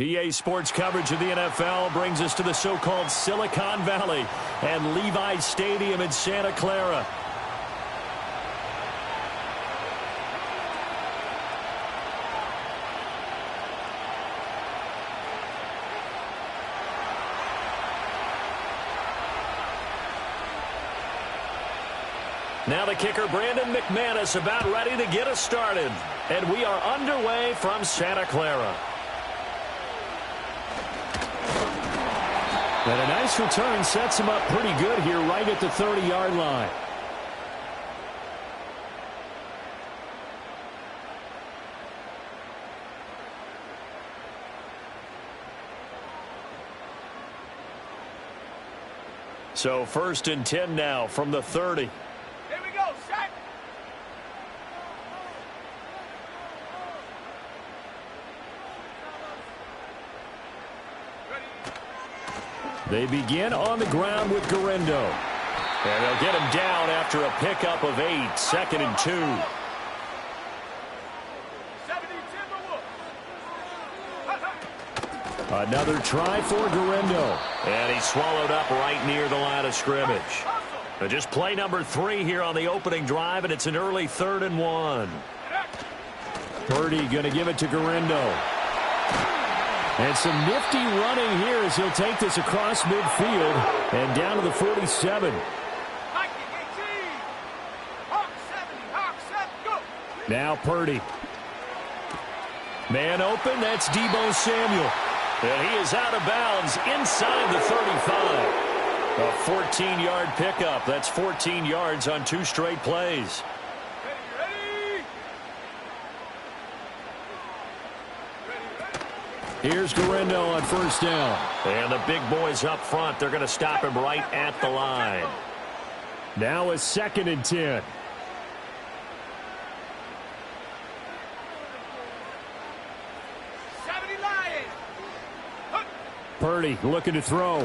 EA Sports coverage of the NFL brings us to the so-called Silicon Valley and Levi's Stadium in Santa Clara. Now the kicker, Brandon McManus, about ready to get us started. And we are underway from Santa Clara. And a nice return sets him up pretty good here right at the 30-yard line. So 1st and 10 now from the 30. Here we go, set. They begin on the ground with Garindo. And they'll get him down after a pickup of 8, 2nd and 2. Another try for Garindo. And he's swallowed up right near the line of scrimmage. But just play number 3 here on the opening drive, and it's an early 3rd and 1. Purdy going to give it to Garindo. And some nifty running here as he'll take this across midfield and down to the 47. Now Purdy. Man open, that's Deebo Samuel. And he is out of bounds inside the 35. A 14-yard pickup. That's 14 yards on 2 straight plays. Here's Garindo on 1st down. And the big boys up front, they're going to stop him right at the line. Now a 2nd and 10. Purdy looking to throw.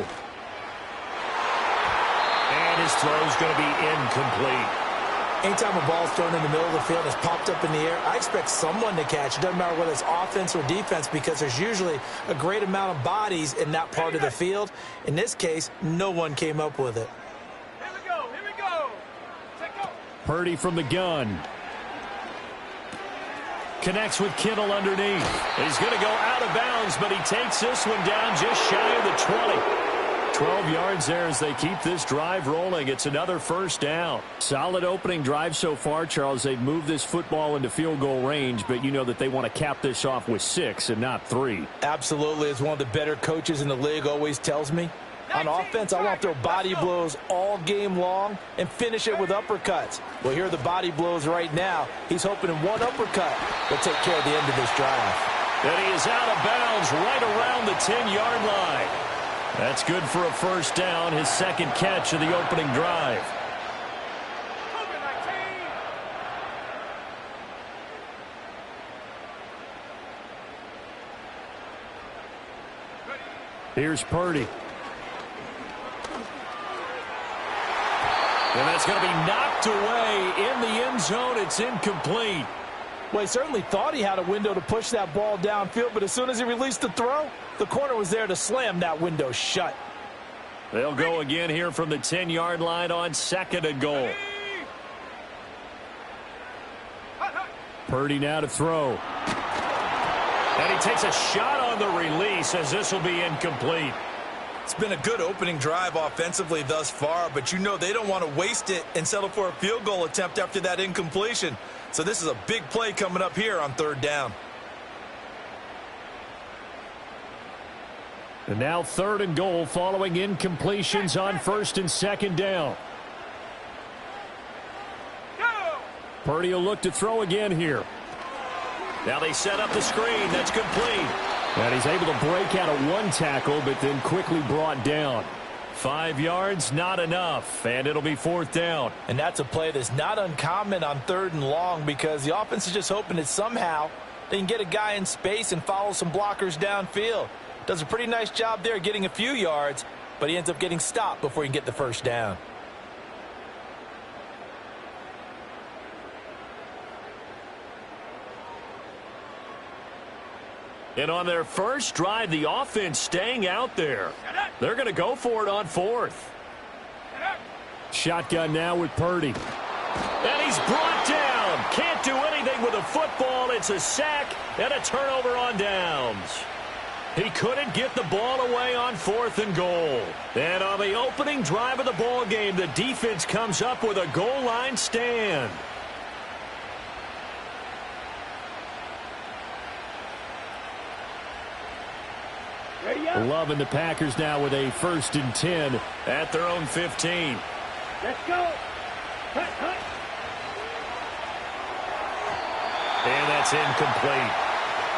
And his throw's going to be incomplete. Anytime a ball's thrown in the middle of the field, it's popped up in the air, I expect someone to catch. It doesn't matter whether it's offense or defense because there's usually a great amount of bodies in that part of the field. In this case, no one came up with it. Here we go, here we go. Take off. Purdy from the gun. Connects with Kittle underneath. He's going to go out of bounds, but he takes this one down just shy of the 20. 12 yards there as they keep this drive rolling. It's another 1st down. Solid opening drive so far, Charles. They've moved this football into field goal range, but you know that they want to cap this off with 6 and not 3. Absolutely. As one of the better coaches in the league always tells me, on offense, I want to throw body blows all game long and finish it with uppercuts. Well, here are the body blows right now. He's hoping in one uppercut will take care of the end of this drive. And he is out of bounds right around the 10-yard line. That's good for a 1st down, his 2nd catch of the opening drive. Here's Purdy. And that's going to be knocked away in the end zone. It's incomplete. Well, he certainly thought he had a window to push that ball downfield, but as soon as he released the throw, the corner was there to slam that window shut. They'll go again here from the 10-yard line on 2nd and goal. Purdy now to throw. And he takes a shot on the release as this will be incomplete. It's been a good opening drive offensively thus far, but you know they don't want to waste it and settle for a field goal attempt after that incompletion. So this is a big play coming up here on 3rd down. And now 3rd and goal following incompletions on 1st and 2nd down. Purdy will look to throw again here. Now they set up the screen. That's complete. And he's able to break out of 1 tackle, but then quickly brought down. 5 yards, not enough, and it'll be 4th down. And that's a play that's not uncommon on 3rd and long because the offense is just hoping that somehow they can get a guy in space and follow some blockers downfield. Does a pretty nice job there getting a few yards, but he ends up getting stopped before he can get the 1st down. And on their first drive, the offense staying out there. They're going to go for it on fourth. Shotgun now with Purdy. And he's brought down. Can't do anything with a football. It's a sack and a turnover on downs. He couldn't get the ball away on 4th and goal. And on the opening drive of the ball game, the defense comes up with a goal line stand. Loving the Packers now with a 1st and 10 at their own 15. Let's go. Hut, hut. And that's incomplete.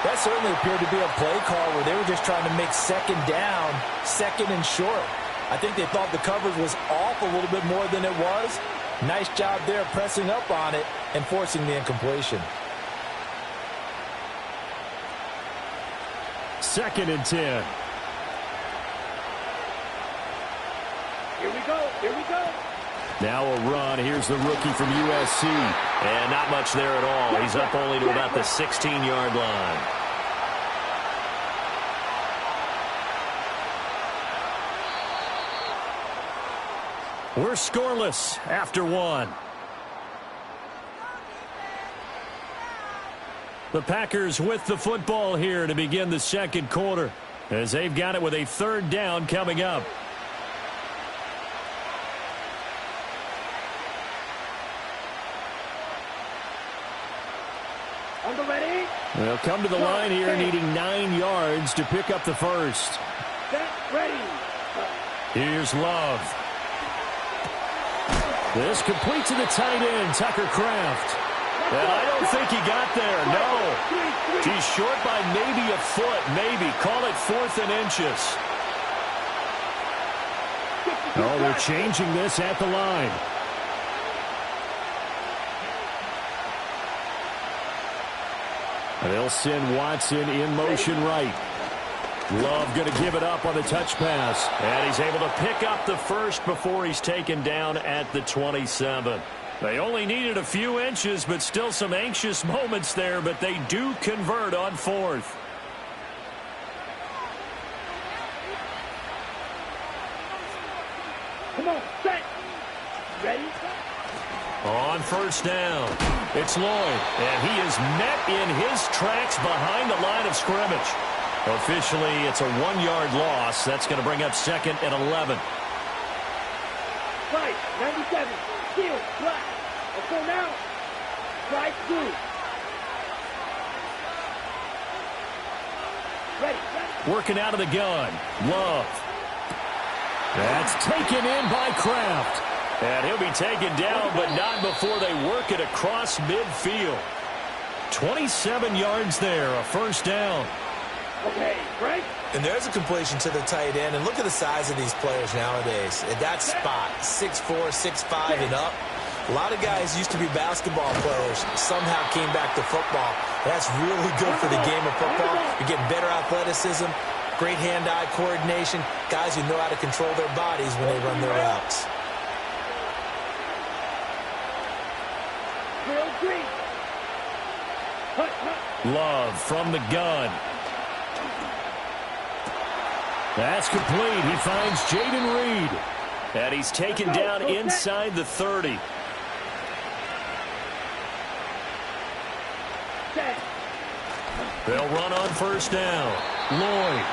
That certainly appeared to be a play call where they were just trying to make 2nd down, 2nd and short. I think they thought the coverage was off a little bit more than it was. Nice job there pressing up on it and forcing the incompletion. 2nd and 10. Here we go. Here we go. Now a run. Here's the rookie from USC. And not much there at all. He's up only to about the 16-yard line. We're scoreless after 1. The Packers with the football here to begin the 2nd quarter, as they've got it with a 3rd down coming up. Ready? They'll come to the line here needing 9 yards to pick up the 1st. Set, ready. Here's Love. This complete to the tight end, Tucker Kraft. And I don't think he got there, no. He's short by maybe a foot, maybe. Call it 4th and inches. Oh, they're changing this at the line. They'll send Watson in motion right. Love going to give it up on the touch pass. And he's able to pick up the 1st before he's taken down at the 27. They only needed a few inches, but still some anxious moments there, but they do convert on 4th. Come on, set. Ready? On 1st down, it's Lloyd, and he is met in his tracks behind the line of scrimmage. Officially, it's a 1-yard loss. That's going to bring up 2nd and 11. Right, 97, steel, black. Let's go now. Strike 2. Ready. Working out of the gun. Love. That's taken in by Kraft. And he'll be taken down, but not before they work it across midfield. 27 yards there, a 1st down. Okay, right. And there's a completion to the tight end. And look at the size of these players nowadays. At that spot, 6'4", 6'5", and up. A lot of guys used to be basketball players, somehow came back to football. That's really good for the game of football. You're getting better athleticism, great hand-eye coordination, guys who know how to control their bodies when they run their routes. Love from the gun. That's complete. He finds Jaden Reed. And he's taken down inside the 30. They'll run on 1st down. Lloyd.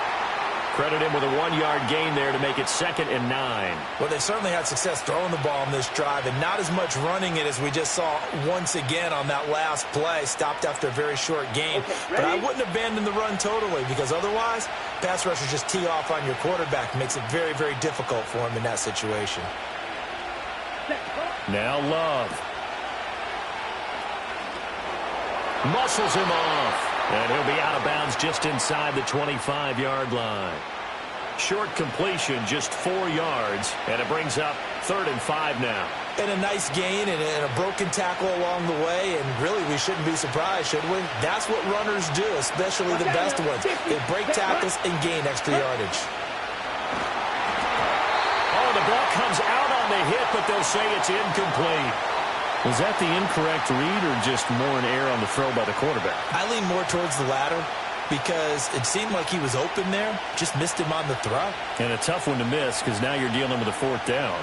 Credit him with a 1-yard gain there to make it 2nd and 9. Well, they certainly had success throwing the ball on this drive, and not as much running it as we just saw once again on that last play. Stopped after a very short gain. But I wouldn't abandon the run totally, because otherwise, pass rushers just tee off on your quarterback. Makes it very, very difficult for him in that situation. Now Love. Muscles him off. And he'll be out of bounds just inside the 25-yard line. Short completion, just 4 yards, and it brings up 3rd and 5 now. And a nice gain and a broken tackle along the way, and really we shouldn't be surprised, should we? That's what runners do, especially the best ones. They break tackles and gain extra yardage. Oh, the ball comes out on the hit, but they'll say it's incomplete. Was that the incorrect read or just more an error on the throw by the quarterback? I lean more towards the latter. because it seemed like he was open there, just missed him on the throw. And a tough one to miss because now you're dealing with a fourth down.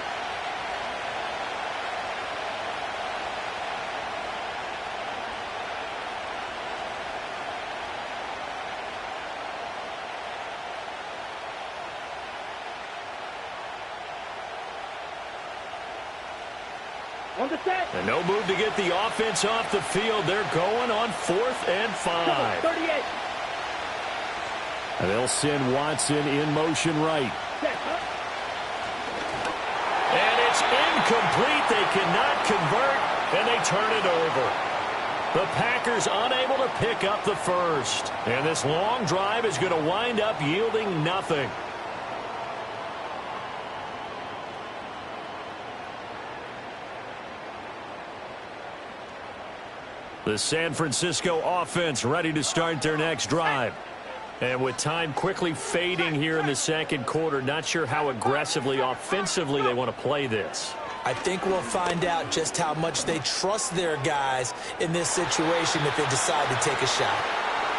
On the set. And no move to get the offense off the field. They're going on 4th and 5. 38. And they'll send Watson in motion right. Set, huh? And it's incomplete. They cannot convert, and they turn it over. The Packers unable to pick up the first. And this long drive is going to wind up yielding nothing. The San Francisco offense ready to start their next drive. And with time quickly fading here in the second quarter, not sure how aggressively, offensively they want to play this. I think we'll find out just how much they trust their guys in this situation if they decide to take a shot.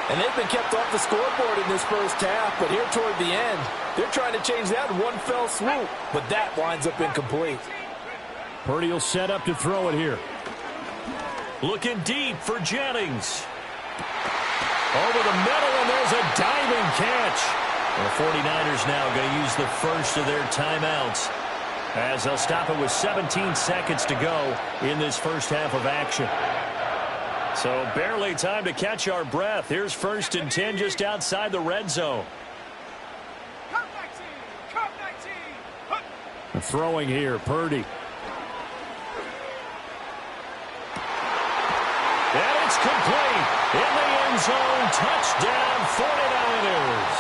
And they've been kept off the scoreboard in this first half, but here toward the end, they're trying to change that in one fell swoop. But that winds up incomplete. Purdy will set up to throw it here. Looking deep for Jennings. Over the middle, and there's a diving catch. And the 49ers now going to use the first of their timeouts, as they'll stop it with 17 seconds to go in this first half of action. So barely time to catch our breath. Here's 1st and 10 just outside the red zone. Throwing here, Purdy. And it's complete. In the end zone, touchdown 49ers.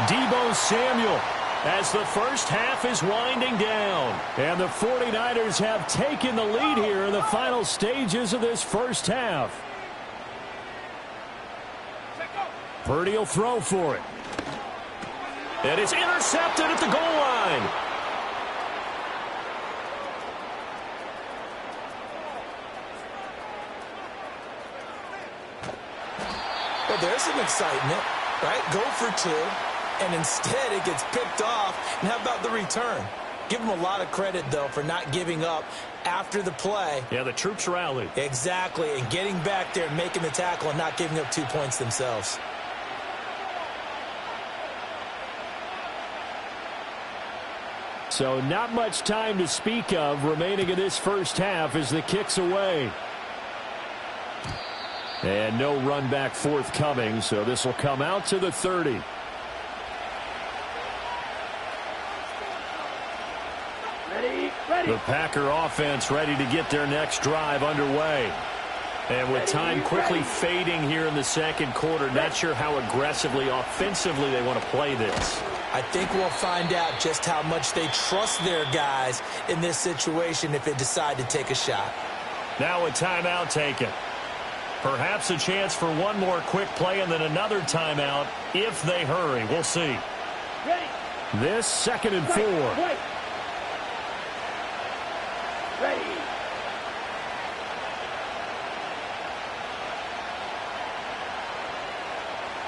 Deebo Samuel as the first half is winding down. And the 49ers have taken the lead here in the final stages of this first half. Purdy will throw for it. And it's intercepted at the goal line. Well, there's some excitement, right? Go for 2, and instead it gets picked off. And how about the return? Give them a lot of credit, though, for not giving up after the play. Yeah, the troops rallied. Exactly, and getting back there and making the tackle and not giving up 2 points themselves. So not much time to speak of remaining in this first half as the kick's away. And no run back forthcoming, so this will come out to the 30. Ready. The Packer offense ready to get their next drive underway. And with time quickly fading here in the second quarter, not sure how aggressively, offensively they want to play this. I think we'll find out just how much they trust their guys in this situation if they decide to take a shot. Now a timeout taken. Perhaps a chance for one more quick play and then another timeout if they hurry. We'll see. Ready. This 2nd and 4. Wait. Ready.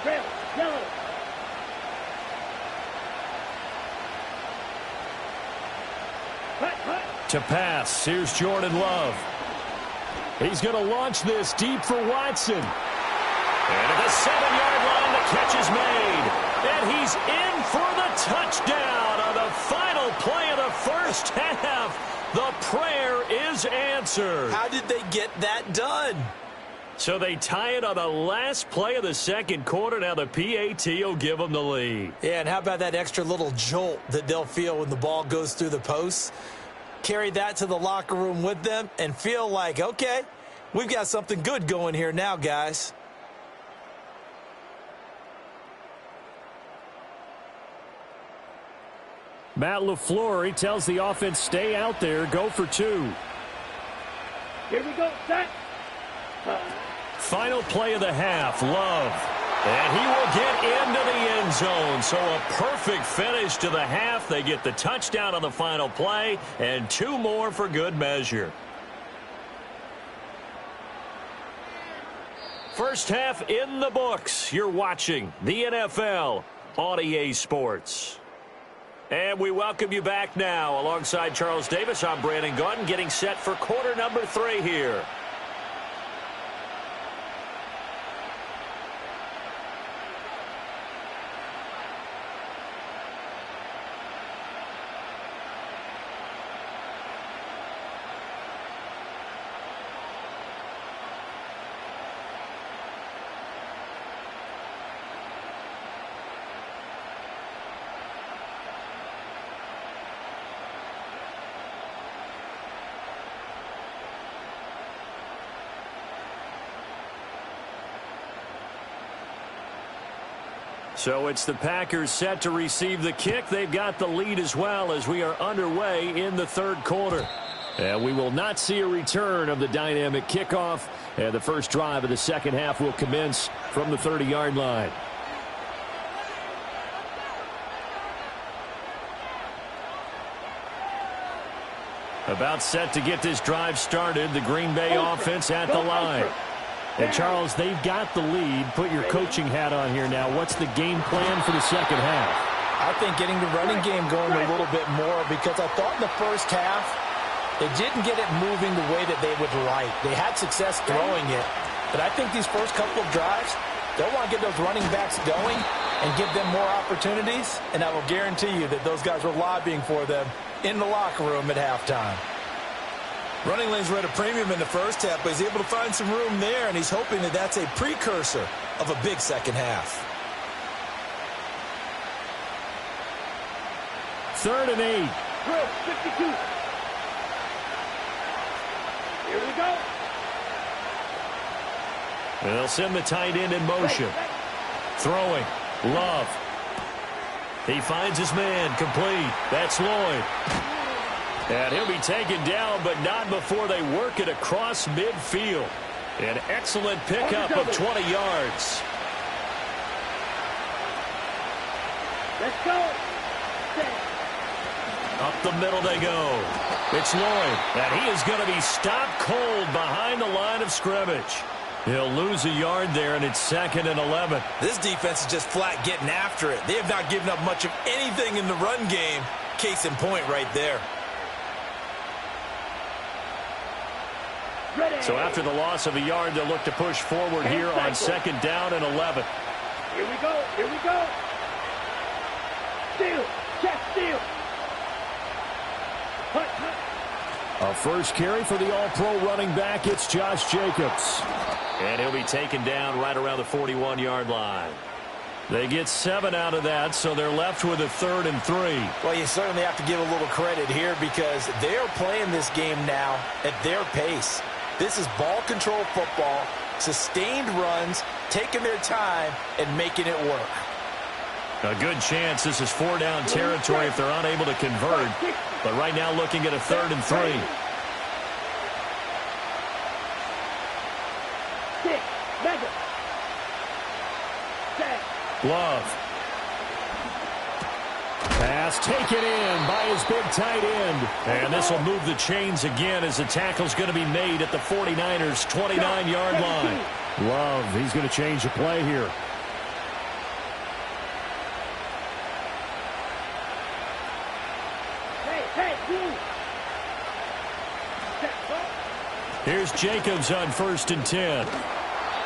Trail. Yellow. Hut. To pass, here's Jordan Love. He's going to launch this deep for Watson. And at the 7-yard line, the catch is made. And he's in for the touchdown on the final play of the first half. The prayer is answered. How did they get that done? So they tie it on the last play of the second quarter. Now the PAT will give them the lead. Yeah, and how about that extra little jolt that they'll feel when the ball goes through the posts? Carry that to the locker room with them and feel like, okay, we've got something good going here now, guys. Matt LaFleur, he tells the offense, stay out there, go for 2. Here we go. Set. Final play of the half, Love. And he will get into the end zone. So a perfect finish to the half. They get the touchdown on the final play and 2 more for good measure. First half in the books. You're watching the NFL on EA Sports. And we welcome you back now. Alongside Charles Davis, I'm Brandon Gunn, getting set for quarter number 3 here. So it's the Packers set to receive the kick. They've got the lead as well as we are underway in the third quarter. And we will not see a return of the dynamic kickoff. And the first drive of the second half will commence from the 30-yard line. About set to get this drive started. The Green Bay offense at the line. And, Charles, they've got the lead. Put your coaching hat on here now. What's the game plan for the second half? I think getting the running game going a little bit more, because I thought in the first half they didn't get it moving the way that they would like. They had success throwing it. But I think these first couple of drives, they'll want to get those running backs going and give them more opportunities. And I will guarantee you that those guys were lobbying for them in the locker room at halftime. Running lanes were at a premium in the first half, but he's able to find some room there, and he's hoping that that's a precursor of a big second half. 3rd and 8. 52. Here we go. And they'll send the tight end in motion. Throwing. Love. He finds his man. Complete. That's Lloyd. And he'll be taken down, but not before they work it across midfield. An excellent pickup of 20 yards. Let's go. Up the middle they go. It's Lloyd, and he is going to be stopped cold behind the line of scrimmage. He'll lose a yard there, and it's 2nd and 11. This defense is just flat getting after it. They have not given up much of anything in the run game. Case in point right there. So after the loss of a yard, they'll look to push forward here on 2nd down and 11. Here we go. Here we go. Steal. Check steal. A first carry for the all-pro running back. It's Josh Jacobs. And he'll be taken down right around the 41-yard line. They get 7 out of that, so they're left with a 3rd and 3. Well, you certainly have to give a little credit here, because they're playing this game now at their pace. This is ball control football, sustained runs, taking their time, and making it work. A good chance this is 4-down territory if they're unable to convert. But right now looking at a 3rd and 3. Love. Pass taken in by his big tight end. And this will move the chains again as the tackle's going to be made at the 49ers' 29-yard line. Love, he's going to change the play here. Here's Jacobs on 1st and 10.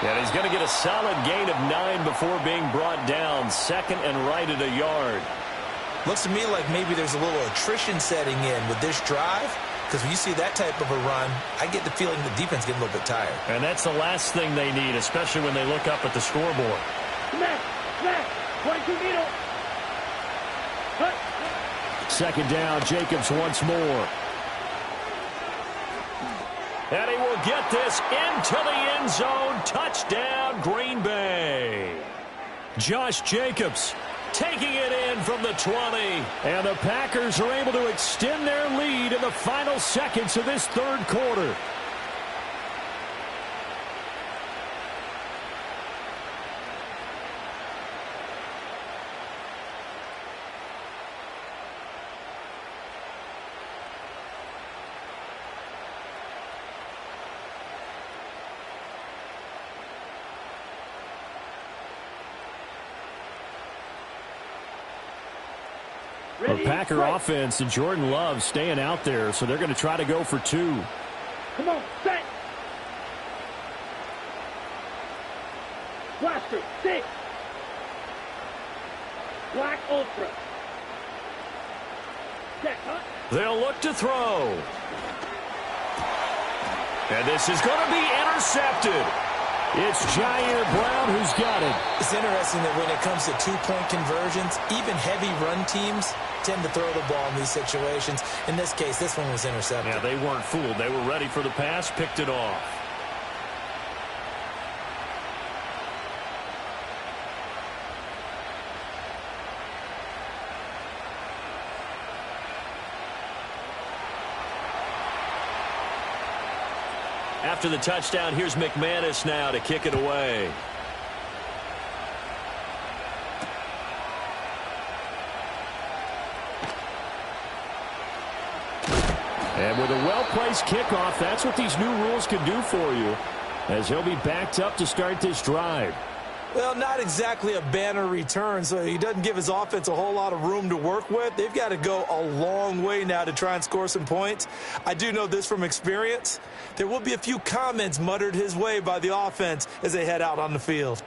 And he's going to get a solid gain of 9 before being brought down. 2nd and right at a yard. Looks to me like maybe there's a little attrition setting in with this drive, because when you see that type of a run, I get the feeling the defense getting a little bit tired. And that's the last thing they need, especially when they look up at the scoreboard. Smash, smash, 22 needle. 2nd down, Jacobs once more. And he will get this into the end zone. Touchdown, Green Bay. Josh Jacobs taking it in from the 20. And the Packers are able to extend their lead in the final seconds of this third quarter. The Packer offense and Jordan Love staying out there, so they're going to try to go for 2. Come on, set. Blaster, 6. Black Ultra. Set, huh? They'll look to throw. And this is going to be intercepted. It's Jair Brown who's got it. It's interesting that when it comes to two-point conversions, even heavy run teams tend to throw the ball in these situations. In this case, this one was intercepted. Yeah, they weren't fooled. They were ready for the pass, picked it off. After the touchdown, here's McManus now to kick it away. And with a well-placed kickoff, that's what these new rules can do for you, as he'll be backed up to start this drive. Well, not exactly a banner return, so he doesn't give his offense a whole lot of room to work with. They've got to go a long way now to try and score some points. I do know this from experience. There will be a few comments muttered his way by the offense as they head out on the field.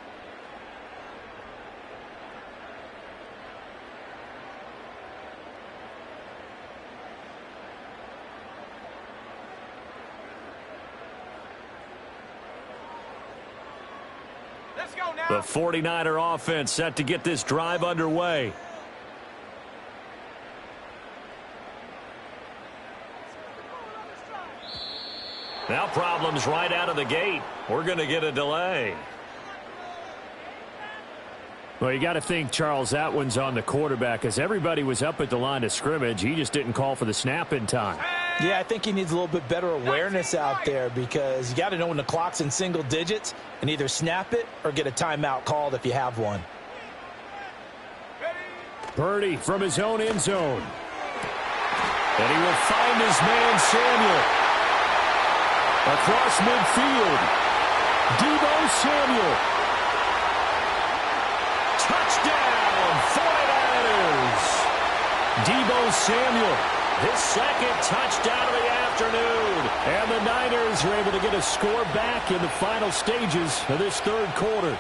The 49er offense set to get this drive underway. Now problems right out of the gate. We're going to get a delay. Well, you got to think, Charles, that one's on the quarterback, as everybody was up at the line of scrimmage. He just didn't call for the snap in time. Yeah, I think he needs a little bit better awareness out there, because you got to know when the clock's in single digits and either snap it or get a timeout called if you have one. Purdy from his own end zone. And he will find his man Samuel. Across midfield. Deebo Samuel. Touchdown, 49ers. Deebo Samuel. His second touchdown of the afternoon. And the Niners are able to get a score back in the final stages of this third quarter.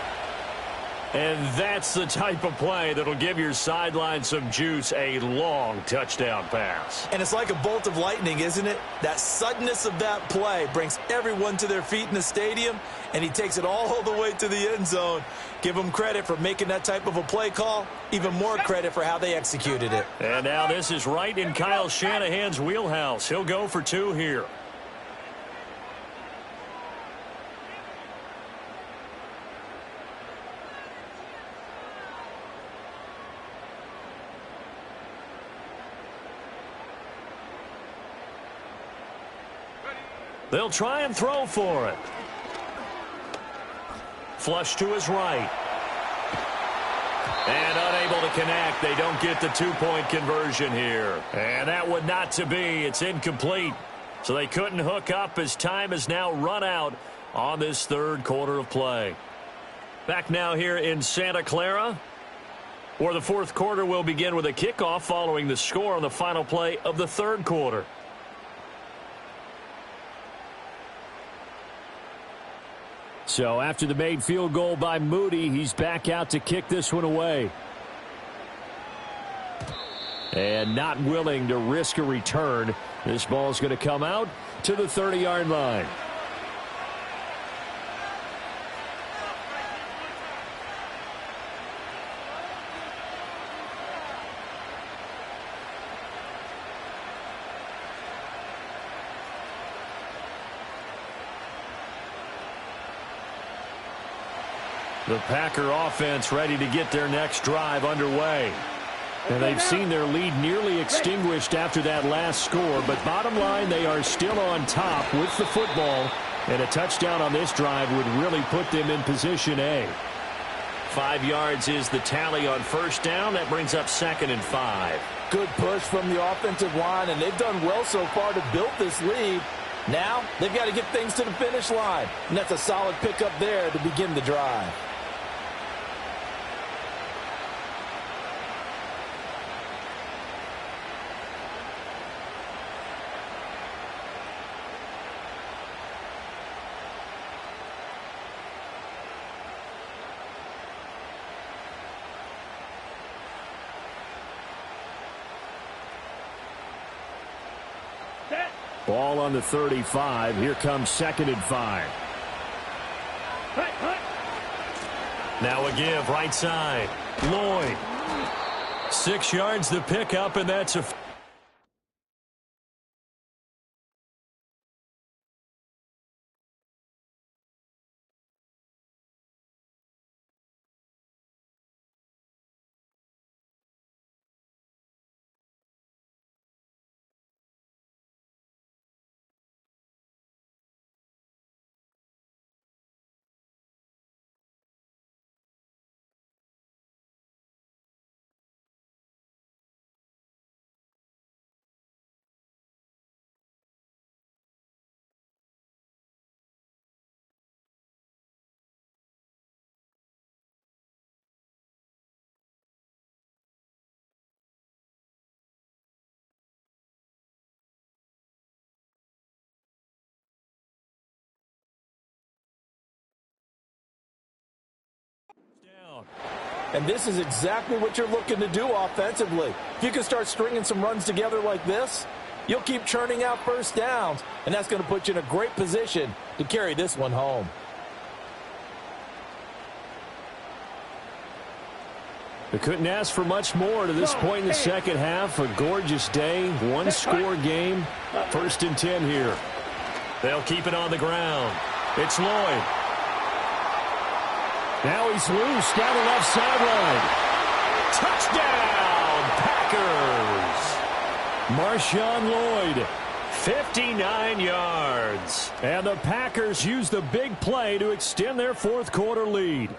And that's the type of play that'll give your sideline some juice, a long touchdown pass. And it's like a bolt of lightning, isn't it? That suddenness of that play brings everyone to their feet in the stadium, and he takes it all the way to the end zone. Give him credit for making that type of a play call. Even more credit for how they executed it. And now this is right in Kyle Shanahan's wheelhouse. He'll go for 2 here. They'll try and throw for it. Flush to his right. And unable to connect. They don't get the 2-point conversion here. And that one not to be. It's incomplete. So they couldn't hook up as time has now run out on this third quarter of play. Back now here in Santa Clara, where the fourth quarter will begin with a kickoff following the score on the final play of the third quarter. So after the made field goal by Moody, he's back out to kick this one away. And not willing to risk a return. This ball is going to come out to the 30-yard line. The Packer offense ready to get their next drive underway. And they've seen their lead nearly extinguished after that last score. But bottom line, they are still on top with the football. And a touchdown on this drive would really put them in position A. 5 yards is the tally on first down. That brings up 2nd and 5. Good push from the offensive line, and they've done well so far to build this lead. Now they've got to get things to the finish line. And that's a solid pickup there to begin the drive. Ball on the 35. Here comes 2nd and 5. Now a give right side. Lloyd. 6 yards the pickup, and that's a... And this is exactly what you're looking to do offensively. If you can start stringing some runs together like this, you'll keep churning out first downs, and that's going to put you in a great position to carry this one home. They couldn't ask for much more to this point in the second half. A gorgeous day, one-score game. 1st and 10 here. They'll keep it on the ground. It's Lloyd. Now he's loose down the left sideline. Touchdown, Packers. Marshawn Lloyd. 59 yards. And the Packers use the big play to extend their 4th quarter lead.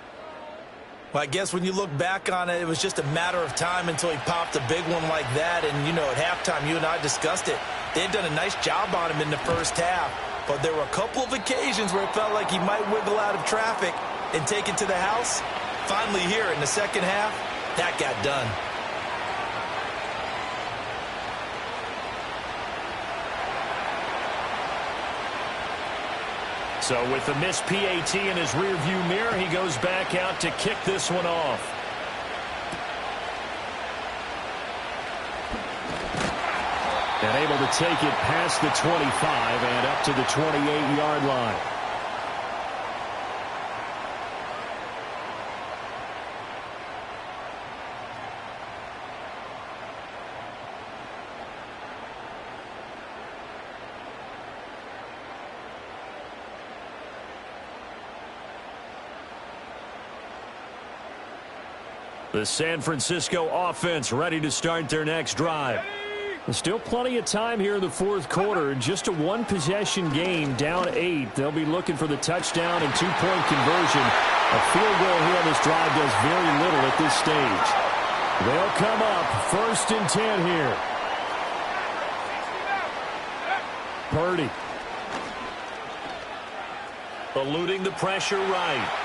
Well, I guess when you look back on it, it was just a matter of time until he popped a big one like that. And, you know, at halftime, you and I discussed it. They'd done a nice job on him in the first half. But there were a couple of occasions where it felt like he might wiggle out of traffic and take it to the house. Finally here in the second half, that got done. So with the missed PAT in his rearview mirror, he goes back out to kick this one off. And able to take it past the 25 and up to the 28-yard line. The San Francisco offense ready to start their next drive. There's still plenty of time here in the 4th quarter. Just a one-possession game, down 8. They'll be looking for the touchdown and 2-point conversion. A field goal here on this drive does very little at this stage. They'll come up 1st and 10 here. Purdy. Eluding the pressure right.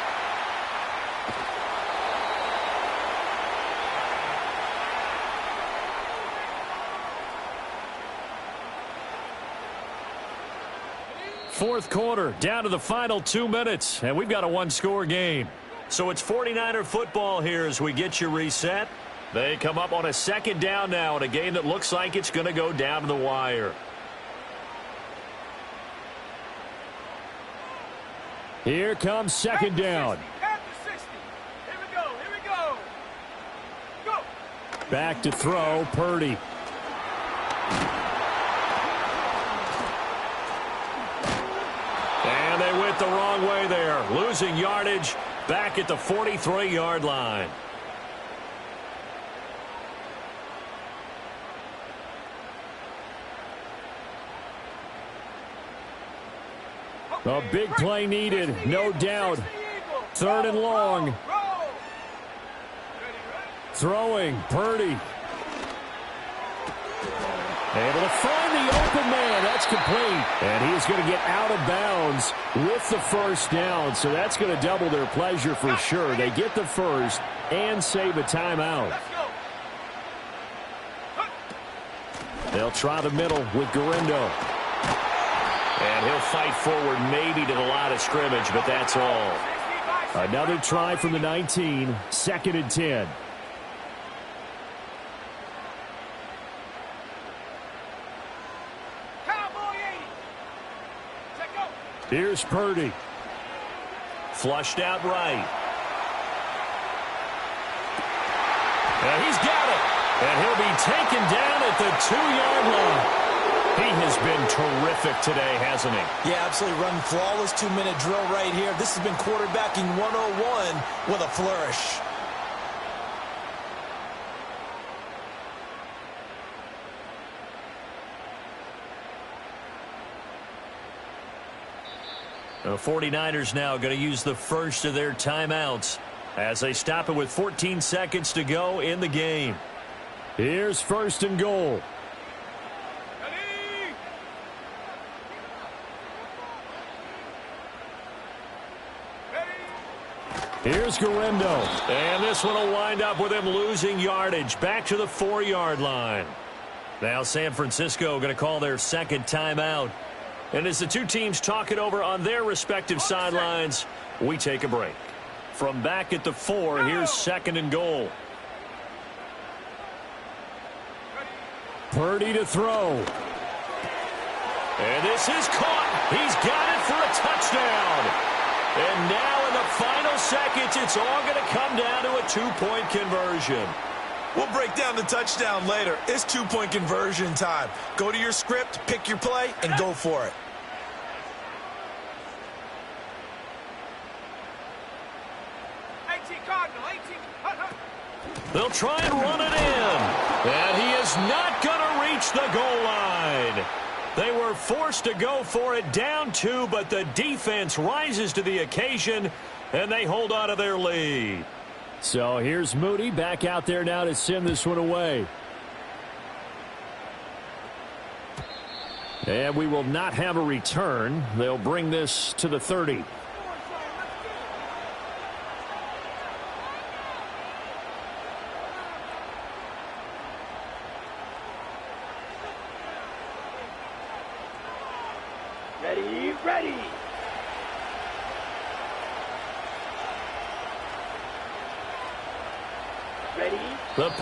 Fourth quarter, down to the final 2 minutes, and we've got a one-score game. So it's 49er football here as we get you reset. They come up on a 2nd down now in a game that looks like it's going to go down to the wire. Here comes 2nd down. At the 60. Here we go. Go. Back to throw, Purdy. And they went the wrong way there, losing yardage back at the 43-yard line. A big play needed, no doubt. 3rd and long. Throwing, Purdy. Able to find the open man. That's complete. And he's going to get out of bounds with the 1st down. So that's going to double their pleasure for sure. They get the 1st and save a timeout. They'll try the middle with Garindo. And he'll fight forward maybe to the line of scrimmage, but that's all. Another try from the 19, 2nd and 10. Cowboy Here's Purdy. Flushed out right. And he's got it. And he'll be taken down at the 2-yard line. He has been terrific today, hasn't he? Yeah, absolutely. Running flawless 2-minute drill right here. This has been quarterbacking 101 with a flourish. The 49ers now going to use the first of their timeouts as they stop it with 14 seconds to go in the game. Here's first and goal. Here's Garendo. And this one will wind up with him losing yardage back to the 4-yard line. Now San Francisco going to call their second timeout. And as the two teams talk it over on their respective sidelines, we take a break. From back at the 4, here's second and goal. Purdy to throw. And this is caught. He's got it for a touchdown. And now in the final seconds, it's all going to come down to a 2-point conversion. We'll break down the touchdown later. It's 2-point conversion time. Go to your script, pick your play, and go for it. They'll try and run it in. And he is not going to reach the goal line. They were forced to go for it down 2, but the defense rises to the occasion, and they hold on to their lead. So here's Moody back out there now to send this one away. And we will not have a return. They'll bring this to the 30. Ready, ready. Ready. The